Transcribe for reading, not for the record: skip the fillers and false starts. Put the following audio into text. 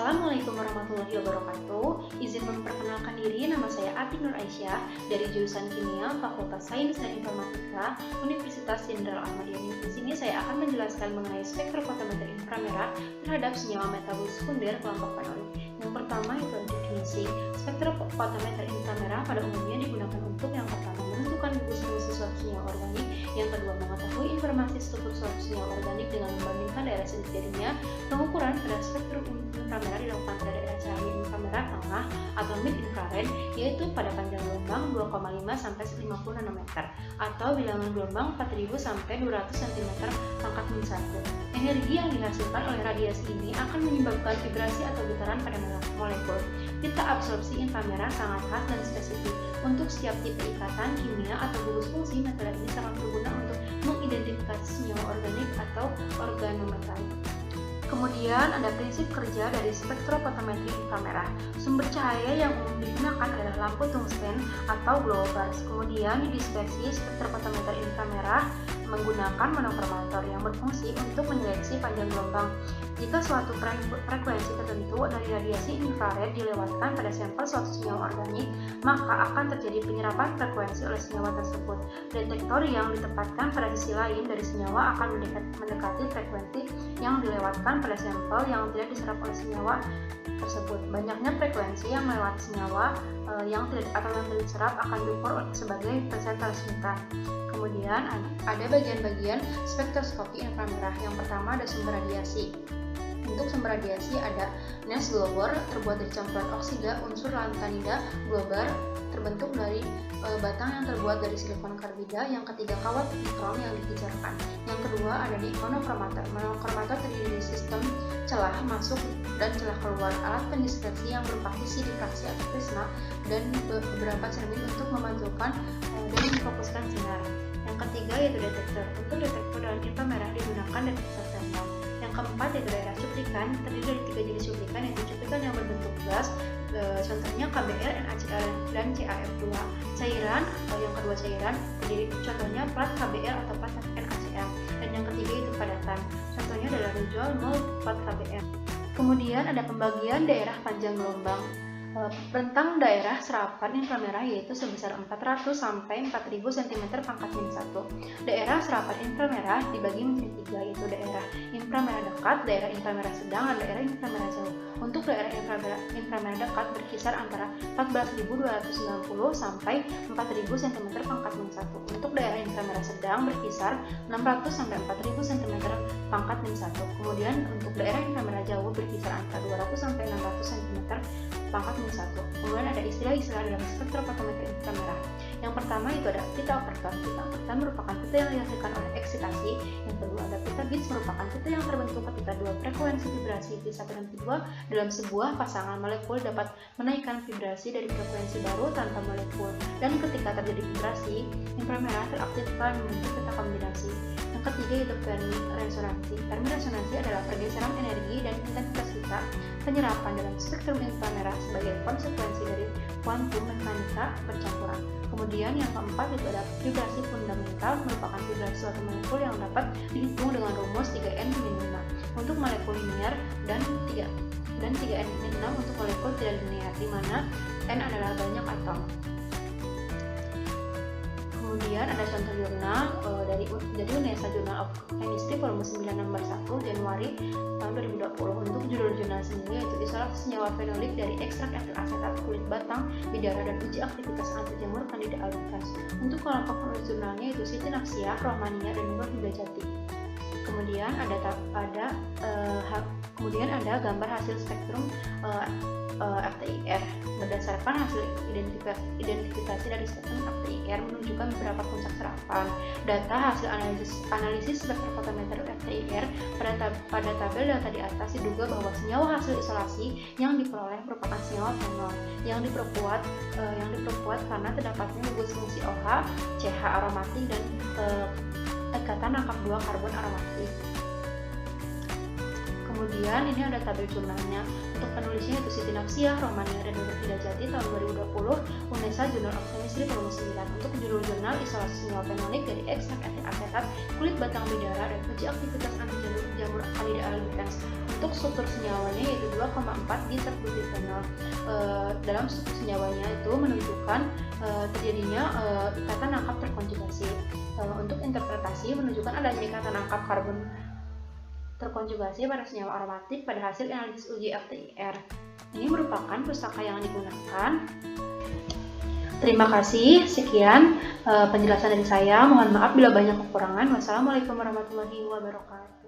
Assalamualaikum warahmatullahi wabarakatuh. Izin memperkenalkan diri, nama saya Atik Nur Aisyah dari jurusan Kimia Fakultas Sains dan Informatika Universitas Jenderal Ahmadiyah. Di sini saya akan menjelaskan mengenai spektrofotometer inframerah terhadap senyawa metabolit sekunder kelompok fenolik. Yang pertama itu definisi. Spektrofotometer inframerah pada umumnya digunakan untuk yang pertama menentukan gugus fungsi suatu senyawa organik, yang kedua mengetahui informasi struktur suatu senyawa organik dengan membandingkan daerah sidik jarinya. Pengukuran pada spektrum inframerah dilakukan pada daerah cahaya inframerah tengah atau mid infrared, yaitu pada panjang gelombang 2,5 sampai 50 nanometer atau bilangan gelombang 4000 sampai 200 cm pangkat min 1. Energi yang dihasilkan oleh radiasi ini akan menyebabkan vibrasi atau getaran pada molekul. Tipe absorpsi inframerah sangat khas dan spesifik. Untuk setiap tipe ikatan kimia atau gugus fungsi, metode ini sangat berguna untuk mengidentifikasi senyawa organik atau organometalik. Kemudian ada prinsip kerja dari spektrofotometri inframerah. Sumber cahaya yang umum digunakan adalah lampu tungsten atau glow bars. Kemudian didispersi spektrofotometer inframerah menggunakan monochromator yang berfungsi untuk menyeleksi panjang gelombang. Jika suatu frekuensi tertentu dari radiasi infrared dilewatkan pada sampel suatu senyawa organik, maka akan terjadi penyerapan frekuensi oleh senyawa tersebut. Detektor yang ditempatkan pada sisi lain dari senyawa akan mendekati frekuensi yang dilewatkan pada sampel yang tidak diserap oleh senyawa tersebut. Banyaknya frekuensi yang melewati senyawa yang tidak diserap akan diukur sebagai persentase transmita. Kemudian ada bagian-bagian spektroskopi inframerah. Yang pertama ada sumber radiasi. Untuk sumber radiasi ada Nest Glober terbuat dari campuran oksida unsur lantanida glober terbentuk dari batang yang terbuat dari silikon karbida. Yang ketiga kawat nikrom yang dipijarkan. Yang kedua ada di monochromator. Monochromator terdiri dari sistem celah masuk dan celah keluar, alat pendispersi yang berupa sisi difraksi atau prisma, dan beberapa cermin untuk memantulkan dan memfokuskan sinar. Yang ketiga yaitu detektor. Untuk detektor dalam inframerah digunakan detektor thermal. Yang keempat yaitu daerah cuplikan, terdiri dari 3 jenis cuplikan, yaitu cuplikan yang berbentuk gas, contohnya KBr, NaCl, dan CaF2. Cairan, yang kedua cairan, contohnya plat KBr atau plat NaCl. Dan yang ketiga itu padatan, contohnya adalah rujol 0 plat KBr. Kemudian ada pembagian daerah panjang gelombang. Rentang daerah serapan inframerah yaitu sebesar 400 sampai 4000 cm pangkat min 1. Daerah serapan inframerah dibagi menjadi 3, yaitu daerah inframerah dekat, daerah inframerah sedang, dan daerah inframerah jauh. Untuk daerah inframerah dekat berkisar antara 14.290 sampai 4.000 cm pangkat min 1. Untuk daerah inframerah sedang berkisar 600 sampai 4.000 cm pangkat min 1. Kemudian untuk daerah inframerah jauh berkisar antara 200 sampai 600 cm pangkat min 1. Kemudian ada istilah-istilah dalam spektrofotometer inframerah. Yang pertama itu ada pita overton. Pita overton merupakan pita yang dihasilkan oleh eksitasi. Yang kedua ada pita bits, merupakan pita yang terbentuk ketika dua frekuensi vibrasi T1 dan T2 dalam sebuah pasangan molekul dapat menaikkan vibrasi dari frekuensi baru tanpa molekul. Dan ketika terjadi vibrasi, inframerah teraktifkan membentuk pita kombinasi. Yang ketiga yaitu Fermi resonansi. Fermi resonansi adalah pergeseran energi dan intensitas pita penyerapan dalam spektrum inframerah sebagai konsekuensi dari kuantum mekanika bercampuran. Kemudian yang keempat itu ada vibrasi fundamental, merupakan vibrasi suatu molekul yang dapat dihitung dengan rumus 3n-5 untuk molekul linear dan 3n-6 untuk molekul tidak linear, di mana n adalah banyak atom. Kemudian ada contoh jurnal dari UNESA Journal of Chemistry volume 9 nomor 1 Januari tahun 2020. Untuk judul jurnal sendiri yaitu isolasi senyawa fenolik dari ekstrak etil asetat kulit batang bidara dan uji aktivitas anti jamur Candida albicans. Untuk kelompok penulis jurnalnya itu Siti Nafsiyah, Rohmania, dan Nur Hidayati. Kemudian ada gambar hasil spektrum FTIR. Berdasarkan hasil identifikasi dari spektrum FTIR menunjukkan beberapa puncak serapan. Data hasil analisis spektrofotometer FTIR pada tabel data di atas diduga bahwa senyawa hasil isolasi yang diperoleh merupakan senyawa fenol yang diperkuat karena terdapatnya gugus fungsi OH, CH aromatik, dan ikatan rangkap 2 karbon aromatik. Kemudian ini ada tabel jurnalnya. Untuk penulisnya itu Siti Nafsiyah, Romania dan Dr. Hidayati tahun 2020, UNESA Journal of Chemistry volume 9. Untuk judul jurnal isolasi senyawa fenolik dari ekstrak etil asetat, kulit batang bidara, dan uji aktivitas anti jamur Candida albicans. Untuk struktur senyawanya yaitu 2,4 diterbutafenol. Dalam struktur senyawanya itu menunjukkan terjadinya ikatan angkap terkonjugasi. Untuk interpretasi menunjukkan adanya ikatan angkap karbon terkonjugasi pada senyawa aromatik pada hasil analisis uji FTIR. Ini merupakan pustaka yang digunakan. Terima kasih, sekian penjelasan dari saya. Mohon maaf bila banyak kekurangan. Wassalamualaikum warahmatullahi wabarakatuh.